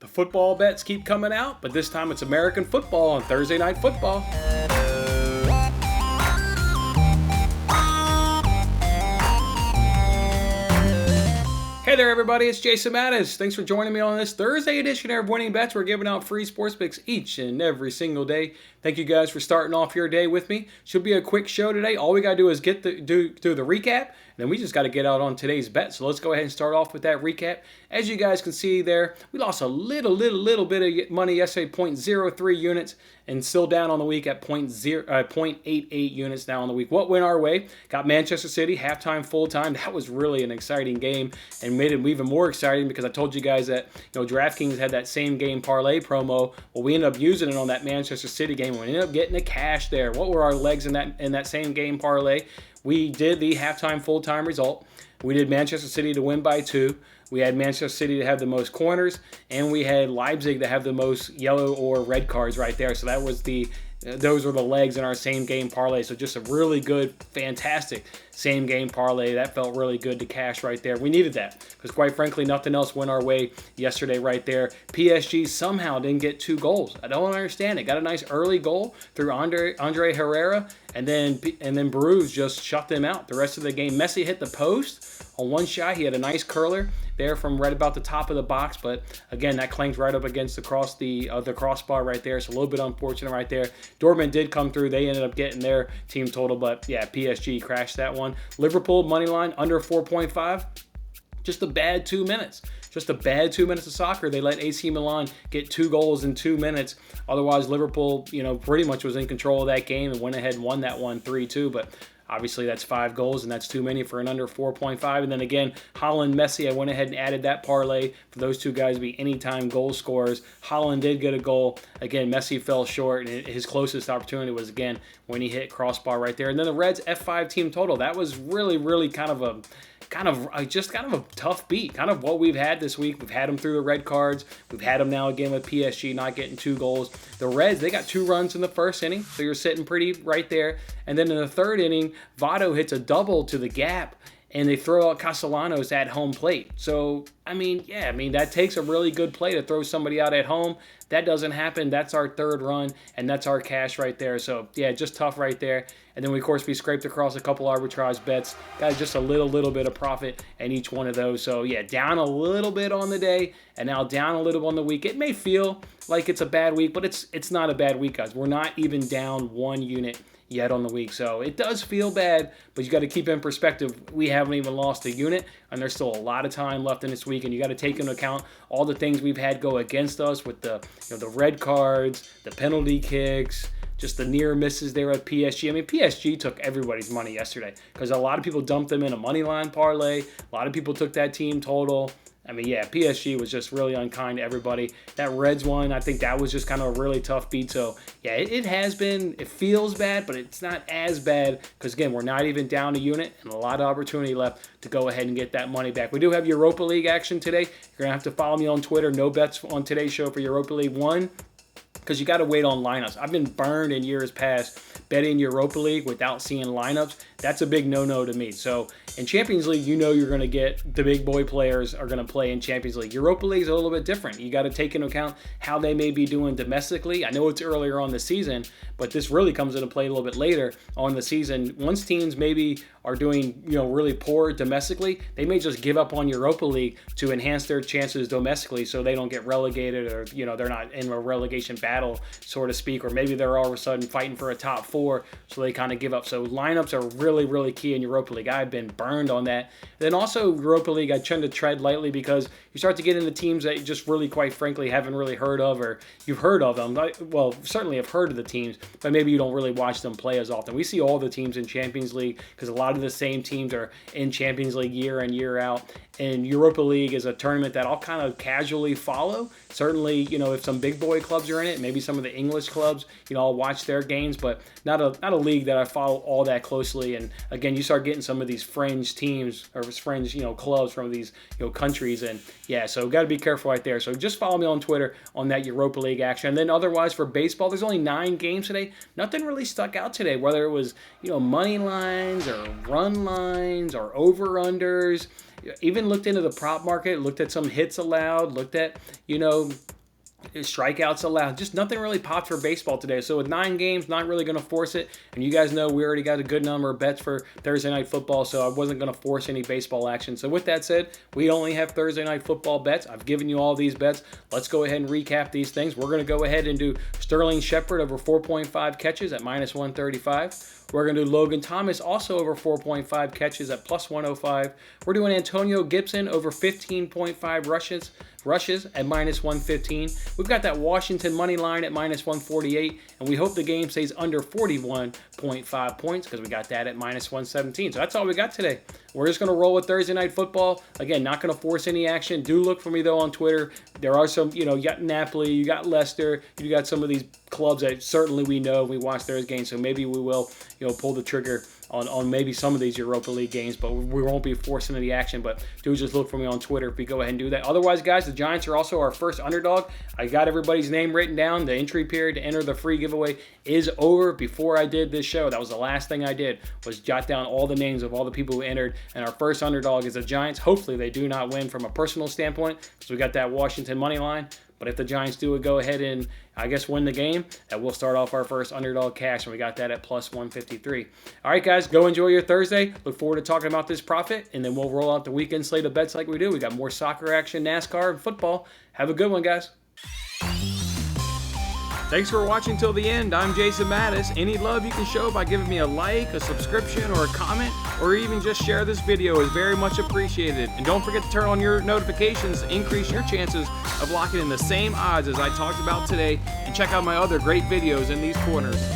The football bets keep coming out, but this time it's American football on Thursday Night Football. Hey there, everybody. It's Jason Mattis. Thanks for joining me on this Thursday edition of Winning Bets. We're giving out free sports picks each and every single day. Thank you guys for starting off your day with me. Should be a quick show today. All we got to do is do the recap, and then we just got to get out on today's bet. So let's go ahead and start off with that recap. As you guys can see there, we lost a little bit of money yesterday, 0.03 units, and still down on the week at 0.88 units now on the week. What went our way? Got Manchester City, halftime, full-time. That was really an exciting game and made it even more exciting because I told you guys that DraftKings had that same game parlay promo. Well, we ended up using it on that Manchester City game. We ended up getting the cash there. What were our legs in that same game parlay? We did the halftime, full-time result. We did Manchester City to win by 2. We had Manchester City to have the most corners, and we had Leipzig to have the most yellow or red cards right there. So that was those were the legs in our same game parlay. So just a really good, fantastic same game parlay. That felt really good to cash right there. We needed that because quite frankly, nothing else went our way yesterday right there. PSG somehow didn't get 2 goals. I don't understand it. Got a nice early goal through Andre Herrera, and then Bruges just shut them out. The rest of the game, Messi hit the post on one shot. He had a nice curler there from right about the top of the box, but again, that clanked right up against the crossbar right there. So a little bit unfortunate right there. Dortmund did come through. They ended up getting their team total, but yeah, PSG crashed that one. Liverpool money line under 4.5. Just a bad 2 minutes. Just a bad 2 minutes of soccer. They let AC Milan get 2 goals in 2 minutes. Otherwise, Liverpool, pretty much was in control of that game and went ahead and won that one 3-2. But obviously, that's 5 goals, and that's too many for an under 4.5. And then again, Haaland, Messi, I went ahead and added that parlay for those two guys to be anytime goal scorers. Haaland did get a goal. Again, Messi fell short, and his closest opportunity was, again, when he hit crossbar right there. And then the Reds F5 team total. That was really, really kind of a tough beat, kind of what we've had this week. We've had them through the red cards. We've had them now again with PSG not getting 2 goals. The Reds, they got 2 runs in the first inning, so you're sitting pretty right there. And then in the third inning, Votto hits a double to the gap, and they throw out Castellanos at home plate. So, that takes a really good play to throw somebody out at home. That doesn't happen. That's our third run, and that's our cash right there. So, yeah, just tough right there. And then, of course, we scraped across a couple arbitrage bets. Got just a little bit of profit in each one of those. So, yeah, down a little bit on the day, and now down a little on the week. It may feel like it's a bad week, but it's not a bad week, guys. We're not even down 1 unit yet on the week. So it does feel bad, but you got to keep in perspective, we haven't even lost a unit, and there's still a lot of time left in this week, and you got to take into account all the things we've had go against us with the red cards, the penalty kicks, just the near misses there at PSG. PSG took everybody's money yesterday because a lot of people dumped them in a money line parlay. A lot of people took that team total. PSG was just really unkind to everybody. That Reds one, I think that was just kind of a really tough beat. So, yeah, it feels bad, but it's not as bad because, again, we're not even down a unit and a lot of opportunity left to go ahead and get that money back. We do have Europa League action today. You're going to have to follow me on Twitter. No bets on today's show for Europa League 1 because you got to wait on lineups. I've been burned in years past betting Europa League without seeing lineups. That's a big no-no to me. So in Champions League, you're going to get the big boy players are going to play in Champions League. Europa League is a little bit different. You got to take into account how they may be doing domestically. I know it's earlier on the season, but this really comes into play a little bit later on the season. Once teams maybe are doing, really poor domestically, they may just give up on Europa League to enhance their chances domestically so they don't get relegated or, they're not in a relegation battle, so to speak, or maybe they're all of a sudden fighting for a top 4, so they kind of give up. So lineups are really, really key in Europa League. I've been burned on that. Then also Europa League, I tend to tread lightly because you start to get into teams that you just really, quite frankly, haven't really heard of, or you've heard of them. Well, certainly have heard of the teams, but maybe you don't really watch them play as often. We see all the teams in Champions League because a lot of the same teams are in Champions League year in, year out. And Europa League is a tournament that I'll kind of casually follow. Certainly, if some big boy clubs are in it, maybe some of the English clubs, I'll watch their games, but not a league that I follow all that closely. And again, you start getting some of these fringe teams or fringe, clubs from these, countries. And yeah, so got to be careful right there. So just follow me on Twitter on that Europa League action. And then otherwise for baseball, there's only 9 games today. Nothing really stuck out today, whether it was, money lines or run lines or over-unders. Even looked into the prop market, looked at some hits allowed, looked at, strikeouts allowed. Just nothing really popped for baseball today. So with 9 games, not really going to force it. And you guys know we already got a good number of bets for Thursday Night Football, so I wasn't going to force any baseball action. So with that said, we only have Thursday Night Football bets. I've given you all these bets. Let's go ahead and recap these things. We're going to go ahead and do Sterling Shepard over 4.5 catches at minus 135. We're going to do Logan Thomas also over 4.5 catches at plus 105. We're doing Antonio Gibson over 15.5 rushes at minus 115. We've got that Washington money line at minus 148, and we hope the game stays under 41.5 points because we got that at minus 117. So that's all we got today. We're just going to roll with Thursday Night Football. Again, not going to force any action. Do look for me, though, on Twitter. There are some, you got Napoli, you got Leicester, you got some of these clubs that certainly we know we watch their games, so maybe we will, pull the trigger on maybe some of these Europa League games, but we won't be forcing any action. But do just look for me on Twitter if we go ahead and do that. Otherwise, guys, the Giants are also our first underdog. I got everybody's name written down. The entry period to enter the free giveaway is over. Before I did this show, that was the last thing I did, was jot down all the names of all the people who entered, and our first underdog is the Giants. Hopefully they do not win from a personal standpoint, because we got that Washington money line. But if the Giants do go ahead and, I guess, win the game, that will start off our first underdog cash, and we got that at plus 153. All right, guys, go enjoy your Thursday. Look forward to talking about this profit, and then we'll roll out the weekend slate of bets like we do. We got more soccer action, NASCAR, and football. Have a good one, guys. Thanks for watching till the end. I'm Jason Mattis. Any love you can show by giving me a like, a subscription, or a comment, or even just share this video is very much appreciated. And don't forget to turn on your notifications to increase your chances of locking in the same odds as I talked about today, and check out my other great videos in these corners.